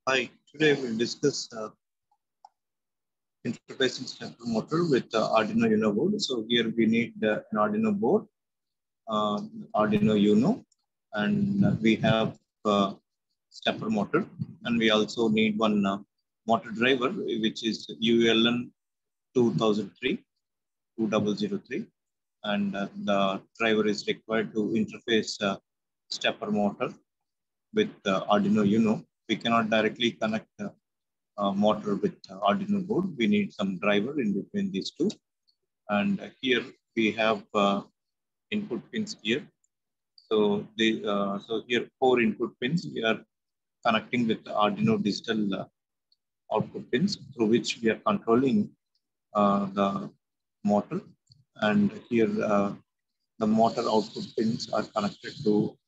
Hi, today we'll discuss interfacing stepper motor with Arduino UNO board. So here we need an Arduino board, Arduino UNO, and we have stepper motor, and we also need one motor driver, which is ULN 2003 2003, and the driver is required to interface stepper motor with Arduino UNO. We cannot directly connect motor with Arduino board. We need some driver in between these two. And here we have input pins here. So here 4 input pins we are connecting with Arduino digital output pins through which we are controlling the motor. And here the motor output pins are connected to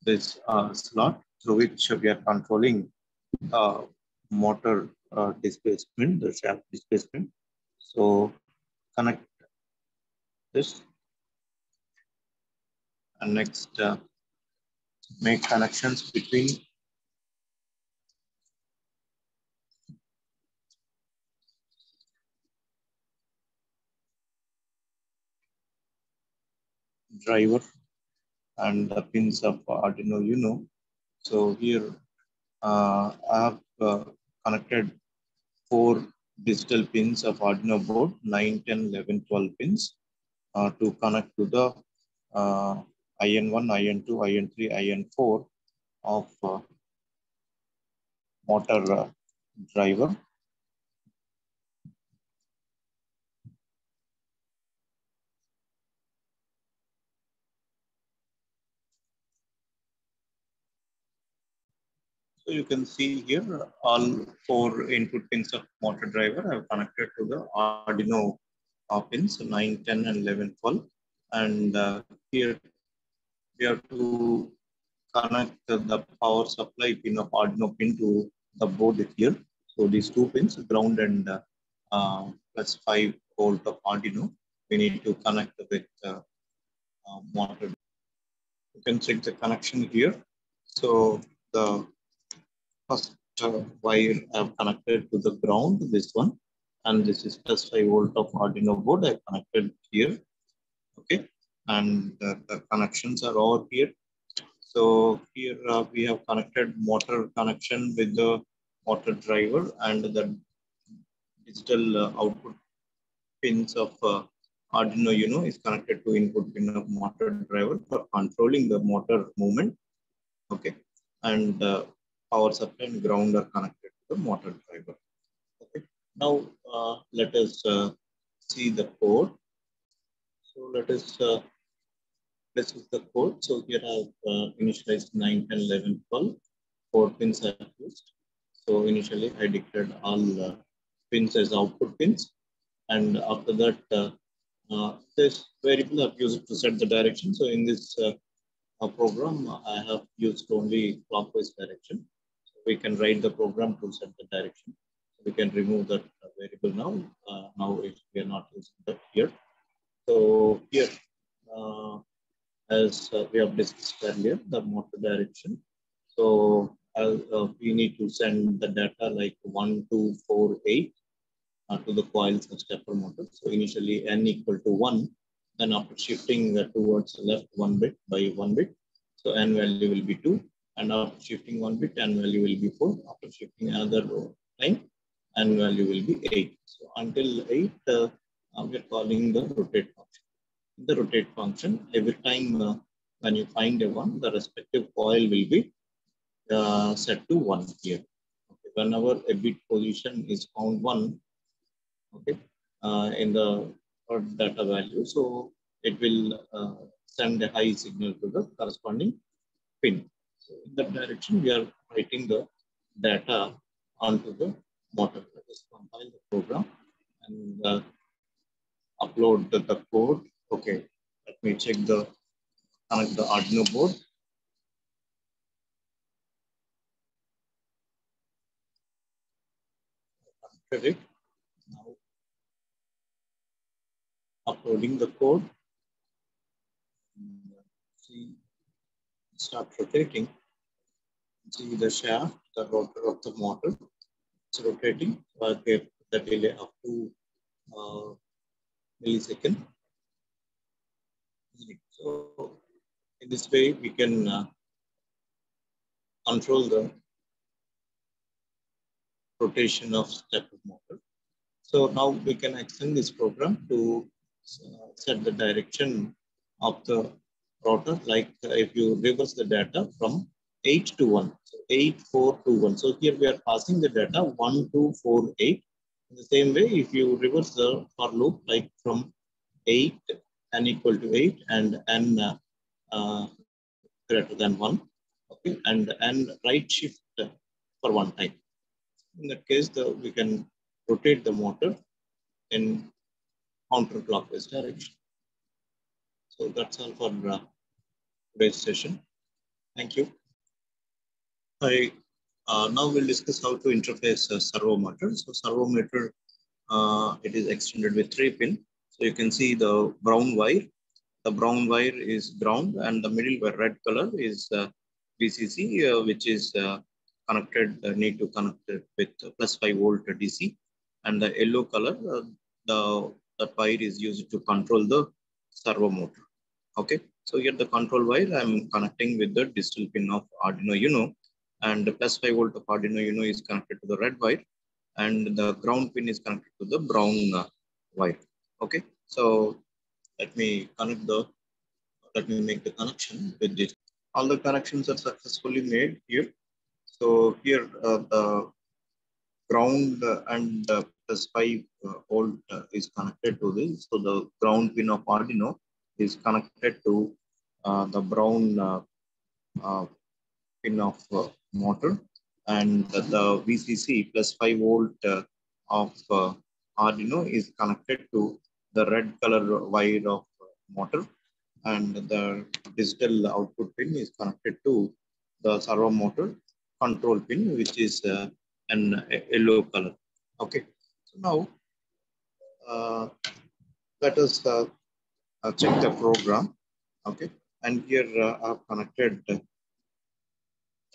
this slot through which we are controlling motor displacement, the shaft displacement. So connect this, and next make connections between driver and the pins of Arduino UNO. So here I have connected 4 digital pins of Arduino board, 9, 10, 11, 12 pins to connect to the IN1, IN2, IN3, IN4 of motor driver. So you can see here all 4 input pins of motor driver are connected to the Arduino pins 9, 10, and 11, 12. And here we have to connect the power supply pin of Arduino pin to the board here. So these 2 pins, ground and plus 5 volt of Arduino, we need to connect with motor. You can check the connection here. So the first wire I have connected to the ground, this one, and this is plus 5 volt of Arduino board I connected here. Okay, and the connections are over here. So here we have connected motor connection with the motor driver, and the digital output pins of Arduino UNO is connected to input pin of motor driver for controlling the motor movement. Okay, and power supply and ground are connected to the motor driver. Okay, now let us see the code. So let us this is the code. So here I have initialized 9, 10, 11, 12. 4 pins are used. So initially I declared all pins as output pins, and after that this variable I've used to set the direction. So in this program I have used only clockwise direction. So we can write the program to set the direction. So we can remove that variable now. Now we are not using that here. So here as we have discussed earlier, the motor direction. So we need to send the data like 1, 2, 4, 8 to the coils of stepper motor. So initially n equal to 1, then after shifting towards the left 1 bit by 1 bit, so n value will be 2, and after shifting 1 bit, n value will be 4. After shifting another time, n value will be 8. So until 8, we are calling the rotate function. The rotate function, every time when you find a 1, the respective coil will be set to 1 here. Okay. Whenever a bit position is found 1, okay, in the data value, so it will send a high signal to the corresponding pin. So in that direction, we are writing the data onto the motor. Let us compile the program and upload the code. Okay, let me check the connect the Arduino board. Connected it. Now uploading the code. See, start rotating. See the shaft, the rotor of the motor. It's rotating. Okay, the delay of 2 milliseconds. So in this way, we can control the rotation of stepper motor. So now we can extend this program to set the direction of the rotor. Like if you reverse the data from 8 to 1, so 8, 4 to 1. So here we are passing the data 1, 2, 4, 8. In the same way, if you reverse the for loop, like from 8, n equal to 8 and n greater than 1, okay, and right shift for one time. In that case, we can rotate the motor in counterclockwise direction. So that's all for today's session. Thank you. Now we'll discuss how to interface a servo motor. So servo motor, it is extended with 3 pin. So you can see the brown wire. The brown wire is ground, and the middle wire, red color, is VCC, which is connected. Need to connect it with +5 volt DC, and the yellow color, that wire is used to control the servo motor. Okay, so here the control wire I'm connecting with the digital pin of Arduino UNO, and the +5 volt of Arduino UNO is connected to the red wire, and the ground pin is connected to the brown wire. Okay, so let me make the connection with this. All the connections are successfully made here. So here the ground and +5 volt is connected to this. So the ground pin of Arduino is connected to the brown uh, pin of motor, and the VCC +5 volt of Arduino is connected to the red color wire of motor, and the digital output pin is connected to the servo motor control pin, which is an yellow color. Okay, so now let us check the program. Okay, and here I have connected the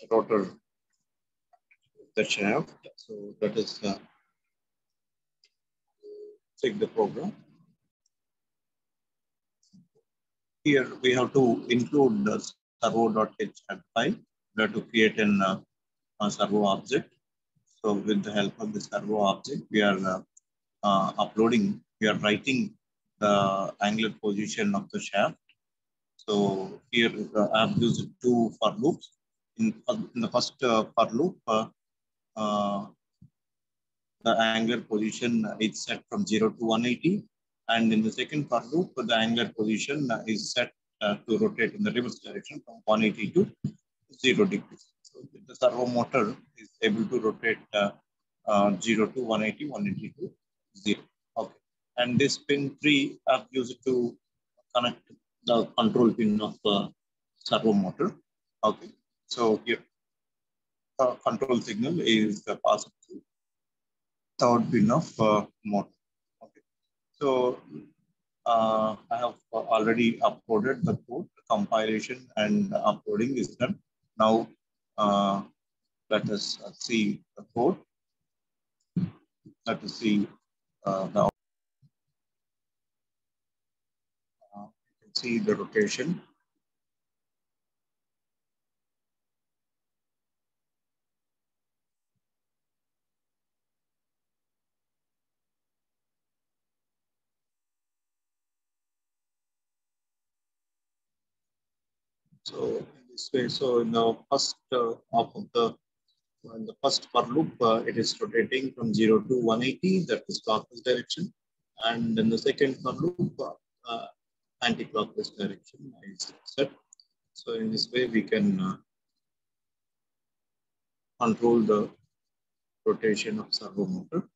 rotor, the shaft. So let us check the program. Here we have to include the servo.h file. We have to create a servo object. So with the help of the servo object, we are we are writing the angular position of the shaft. So here I have used 2 for loops. In the first for loop, the angular position is set from 0 to 180. And in the second for loop, the angular position is set to rotate in the reverse direction from 180 to 0 degrees. So the servo motor is able to rotate 0 to 180, 180 to 0. Okay. And this pin 3 I've used to connect the control pin of the servo motor. Okay. So here the control signal is passed through third pin of motor. Okay. So I have already uploaded the code. Compilation and uploading is done. Now let us see the code. Let us see the you can see the rotation. So in this way, so in the first half of the in the first for loop, it is rotating from 0 to 180, that is clockwise direction, and in the second for loop, anti-clockwise direction is set. So in this way, we can control the rotation of servo motor.